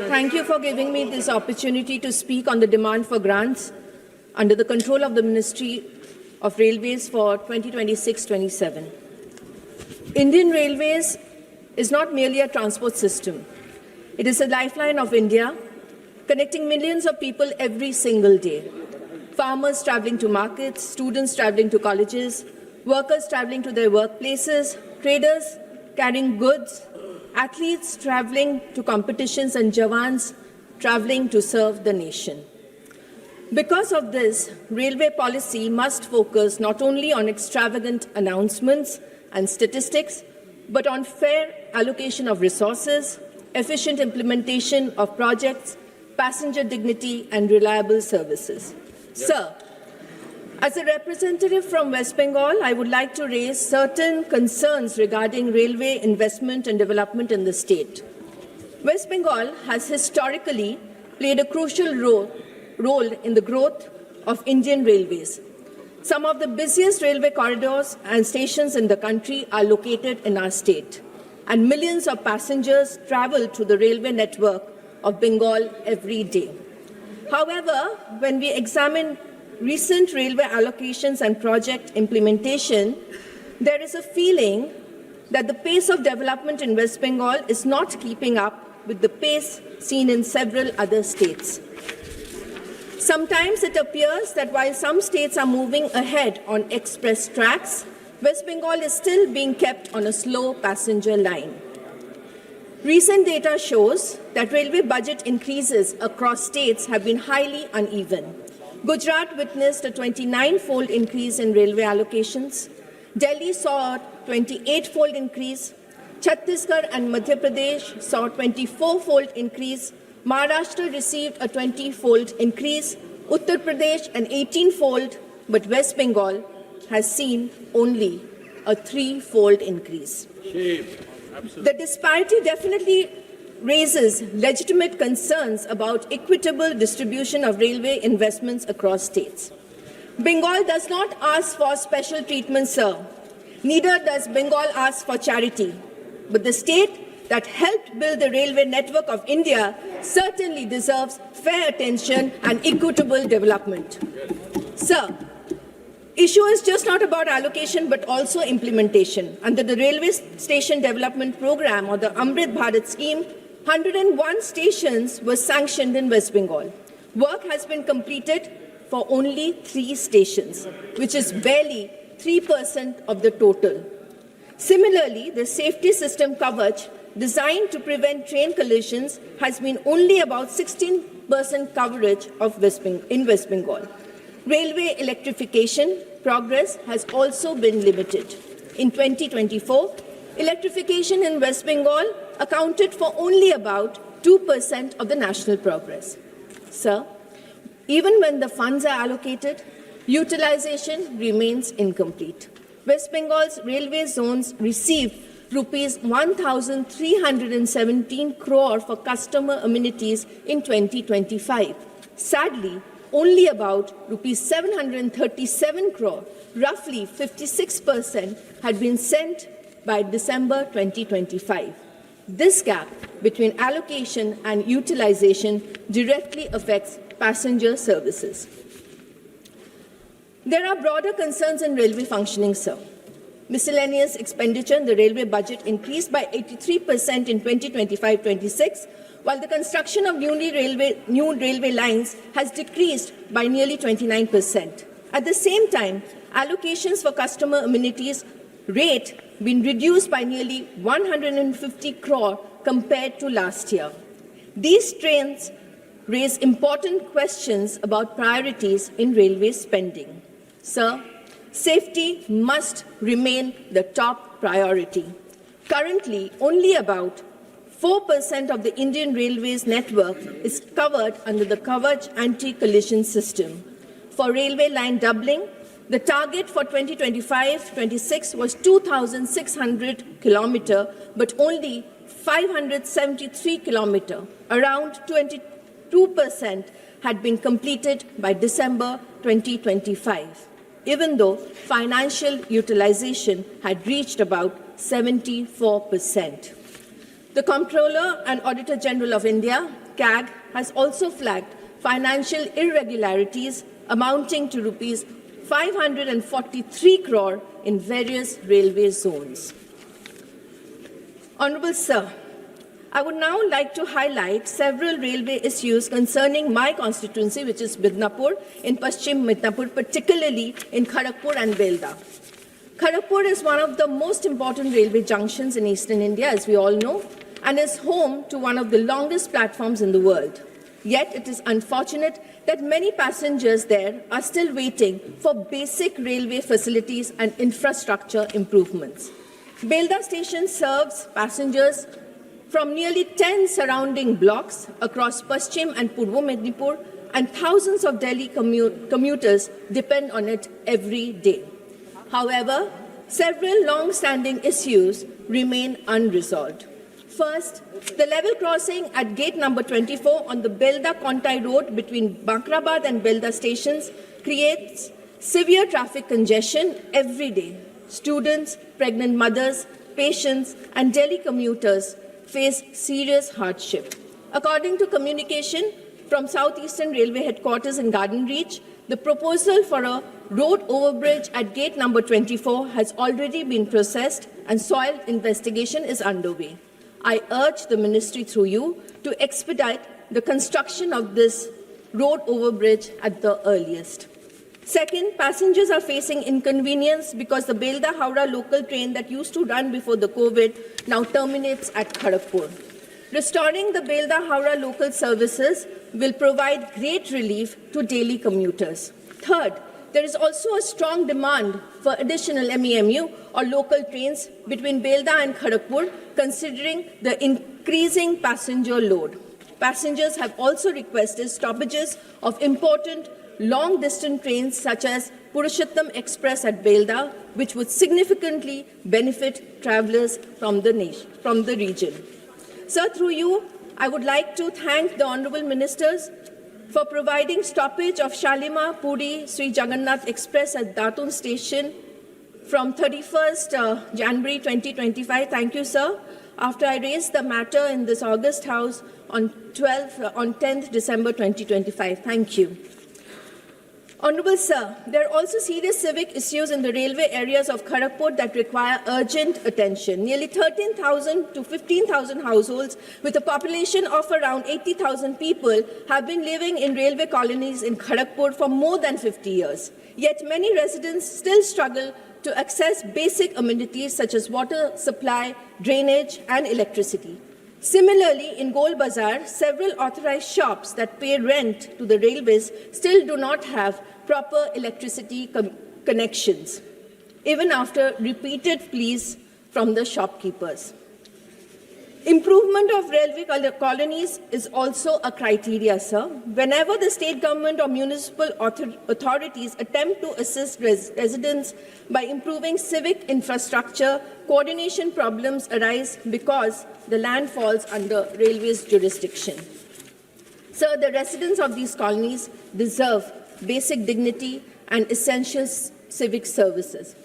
Thank you for giving me this opportunity to speak on the demand for grants under the control of the Ministry of Railways for 2026-27. Indian Railways is not merely a transport system. It is a lifeline of India, connecting millions of people every single day. Farmers traveling to markets, students traveling to colleges, workers traveling to their workplaces, traders carrying goods, athletes traveling to competitions, and Jawans traveling to serve the nation. Because of this, railway policy must focus not only on extravagant announcements and statistics, but on fair allocation of resources, efficient implementation of projects, passenger dignity, and reliable services. Yes. Sir, as a representative from West Bengal, I would like to raise certain concerns regarding railway investment and development in the state. West Bengal has historically played a crucial role in the growth of Indian railways. Some of the busiest railway corridors and stations in the country are located in our state, and millions of passengers travel through the railway network of Bengal every day. However, when we examine recent railway allocations and project implementation, there is a feeling that the pace of development in West Bengal is not keeping up with the pace seen in several other states. Sometimes it appears that while some states are moving ahead on express tracks, West Bengal is still being kept on a slow passenger line. Recent data shows that railway budget increases across states have been highly uneven. Gujarat witnessed a 29-fold increase in railway allocations. Delhi saw a 28-fold increase. Chhattisgarh and Madhya Pradesh saw a 24-fold increase. Maharashtra received a 20-fold increase. Uttar Pradesh an 18-fold, but West Bengal has seen only a 3-fold increase. The disparity definitely raises legitimate concerns about equitable distribution of railway investments across states. Bengal does not ask for special treatment, sir. Neither does Bengal ask for charity. But the state that helped build the railway network of India certainly deserves fair attention and equitable development. Sir, issue is just not about allocation but also implementation. Under the Railway Station Development Program or the Amrit Bharat scheme, 101 stations were sanctioned in West Bengal. Work has been completed for only 3 stations, which is barely 3% of the total. Similarly, the safety system Kavach, designed to prevent train collisions, has been only about 16% coverage of in West Bengal. Railway electrification progress has also been limited. In 2024, electrification in West Bengal accounted for only about 2% of the national progress. Sir, even when the funds are allocated, utilization remains incomplete. West Bengal's railway zones received rupees 1,317 crore for customer amenities in 2025. Sadly, only about rupees 737 crore, roughly 56%, had been sent by December 2025. This gap between allocation and utilization directly affects passenger services. There are broader concerns in railway functioning, sir. Miscellaneous expenditure in the railway budget increased by 83% in 2025-26, while the construction of new railway lines has decreased by nearly 29%. At the same time, allocations for customer amenities rate been reduced by nearly 150 crore compared to last year. These trends raise important questions about priorities in railway spending. Sir, safety must remain the top priority. Currently, only about 4% of the Indian Railways network is covered under the Kavach anti-collision system. For railway line doubling, the target for 2025-26 was 2,600 kilometers, but only 573 kilometers, around 22%, had been completed by December 2025, even though financial utilization had reached about 74%. The Comptroller and Auditor General of India CAG has also flagged financial irregularities amounting to rupees 543 crore in various railway zones. Honourable Sir, I would now like to highlight several railway issues concerning my constituency, which is Midnapur, in Paschim Midnapur, particularly in Kharagpur and Belda. Kharagpur is one of the most important railway junctions in eastern India, as we all know, and is home to one of the longest platforms in the world. Yet it is unfortunate that many passengers there are still waiting for basic railway facilities and infrastructure improvements. Belda station serves passengers from nearly 10 surrounding blocks across Paschim and Purvo Mednipur, and thousands of Delhi commuters depend on it every day. However, several long-standing issues remain unresolved. First, the level crossing at gate number 24 on the Belda-Kontai road between Bakrabad and Belda stations creates severe traffic congestion every day. Students, pregnant mothers, patients, and Delhi commuters face serious hardship. According to communication from Southeastern Railway Headquarters in Garden Reach, the proposal for a road overbridge at gate number 24 has already been processed and soil investigation is underway. I urge the ministry through you to expedite the construction of this road overbridge at the earliest. Second, passengers are facing inconvenience because the Belda-Howrah local train that used to run before the COVID now terminates at Kharagpur. Restoring the Belda-Howrah local services will provide great relief to daily commuters. Third, there is also a strong demand for additional MEMU or local trains between Belda and Kharagpur, considering the increasing passenger load. Passengers have also requested stoppages of important long-distance trains such as Purushottam Express at Belda, which would significantly benefit travellers from the region. Sir, through you, I would like to thank the Honourable Ministers for providing stoppage of Shalimar Puri Sri Jagannath Express at Datun Station from 31st January 2025. Thank you, sir. After I raised the matter in this August House on 10th December 2025. Thank you. Honourable Sir, there are also serious civic issues in the railway areas of Kharagpur that require urgent attention. Nearly 13,000 to 15,000 households with a population of around 80,000 people have been living in railway colonies in Kharagpur for more than 50 years. Yet many residents still struggle to access basic amenities such as water supply, drainage, and electricity. Similarly, in Gol Bazar, several authorized shops that pay rent to the railways still do not have proper electricity connections, even after repeated pleas from the shopkeepers. Improvement of railway colonies is also a criteria, sir. Whenever the state government or municipal authorities attempt to assist residents by improving civic infrastructure, coordination problems arise because the land falls under railways jurisdiction. Sir, the residents of these colonies deserve basic dignity and essential civic services.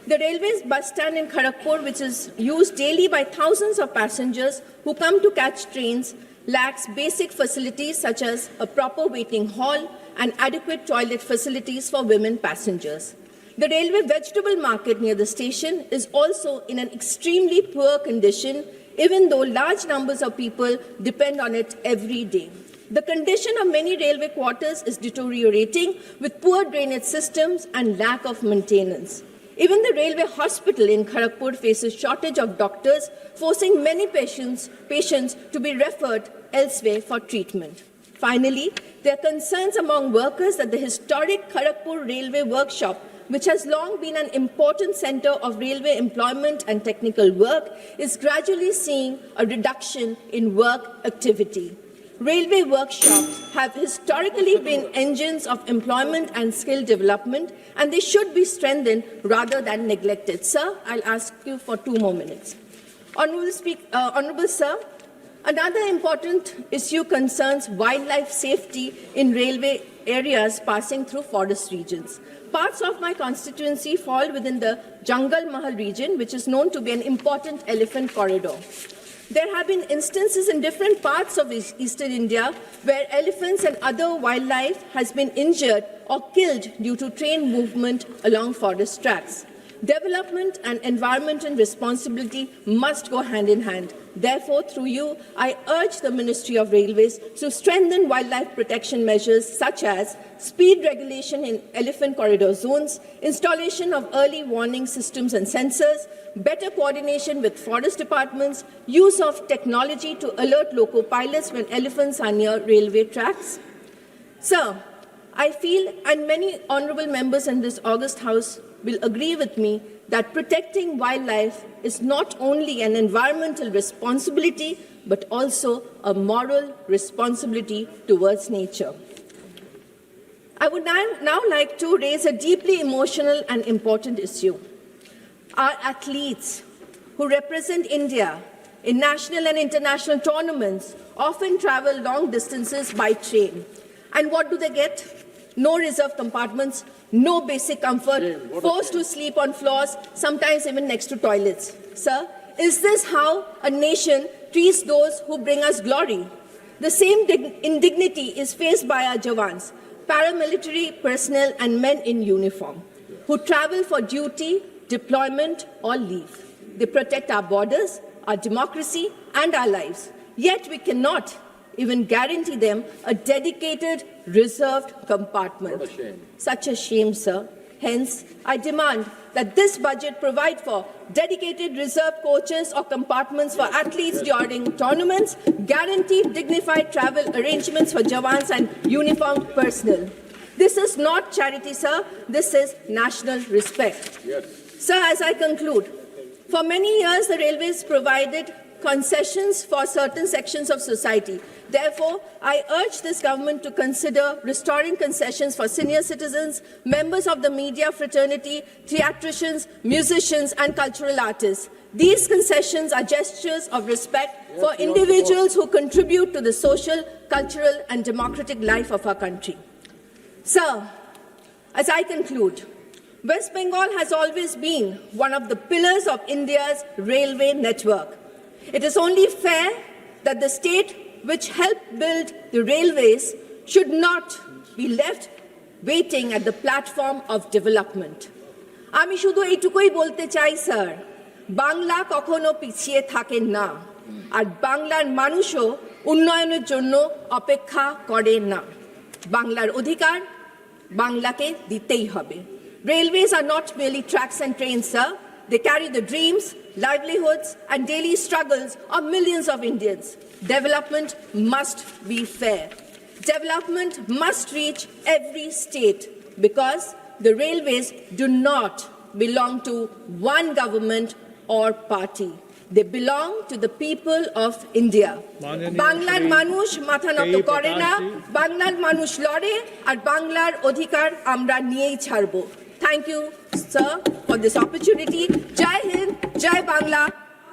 The railways bus stand in Kharagpur, which is used daily by thousands of passengers who come to catch trains, lacks basic facilities such as a proper waiting hall and adequate toilet facilities for women passengers. The railway vegetable market near the station is also in an extremely poor condition, even though large numbers of people depend on it every day. The condition of many railway quarters is deteriorating with poor drainage systems and lack of maintenance. Even the railway hospital in Kharagpur faces shortage of doctors, forcing many patients to be referred elsewhere for treatment. Finally, there are concerns among workers that the historic Kharagpur Railway Workshop, which has long been an important center of railway employment and technical work, is gradually seeing a reduction in work activity. Railway workshops have historically been engines of employment and skill development, and they should be strengthened rather than neglected. Sir, I'll ask you for 2 more minutes. Honourable Sir, another important issue concerns wildlife safety in railway areas passing through forest regions. Parts of my constituency fall within the Jangal Mahal region, which is known to be an important elephant corridor. There have been instances in different parts of eastern India where elephants and other wildlife has been injured or killed due to train movement along forest tracks. Development and environmental responsibility must go hand in hand. Therefore, through you, I urge the Ministry of Railways to strengthen wildlife protection measures such as speed regulation in elephant corridor zones, installation of early warning systems and sensors, better coordination with forest departments, use of technology to alert loco pilots when elephants are near railway tracks. Sir, I feel, and many honourable members in this august House will agree with me, that protecting wildlife is not only an environmental responsibility, but also a moral responsibility towards nature. I would now like to raise a deeply emotional and important issue. Our athletes who represent India in national and international tournaments often travel long distances by train. And what do they get? No reserve compartments, no basic comfort, forced to sleep on floors, sometimes even next to toilets. Sir, is this how a nation treats those who bring us glory? The same indignity is faced by our Jawans, paramilitary personnel and men in uniform, who travel for duty, deployment or leave. They protect our borders, our democracy and our lives. Yet we cannot even guarantee them a dedicated, reserved compartment. What a shame. Such a shame, sir. Hence, I demand that this budget provide for dedicated reserved coaches or compartments for athletes during tournaments, guaranteed dignified travel arrangements for Jawans and uniformed personnel. This is not charity, sir. This is national respect. Yes. Sir, as I conclude, for many years the railways provided concessions for certain sections of society. Therefore, I urge this government to consider restoring concessions for senior citizens, members of the media fraternity, theatricians, musicians, and cultural artists. These concessions are gestures of respect for individuals who contribute to the social, cultural, and democratic life of our country. Sir, as I conclude, West Bengal has always been one of the pillars of India's railway network. It is only fair that the state which helped build the railways should not be left waiting at the platform of development. আমি শুধু এইটুকুই বলতে চাই sir, Bangla কখনো পিছিয়ে থাকে না, আর বাংলার মানুষও উন্নয়নের জন্য অপেক্ষা করে না। বাংলার অধিকার বাংলাকে দিতেই হবে। Railways are not merely tracks and trains, sir. They carry the dreams, livelihoods, and daily struggles of millions of Indians. Development must be fair. Development must reach every state because the railways do not belong to one government or party. They belong to the people of India. বাংলার মানুষ মাথা নত করে না, বাংলার মানুষ লড়ে, আর বাংলার অধিকার আমরা নিয়েই ছাড়বো। Thank you, sir, for this opportunity. Jai Hind, Jai Bangla.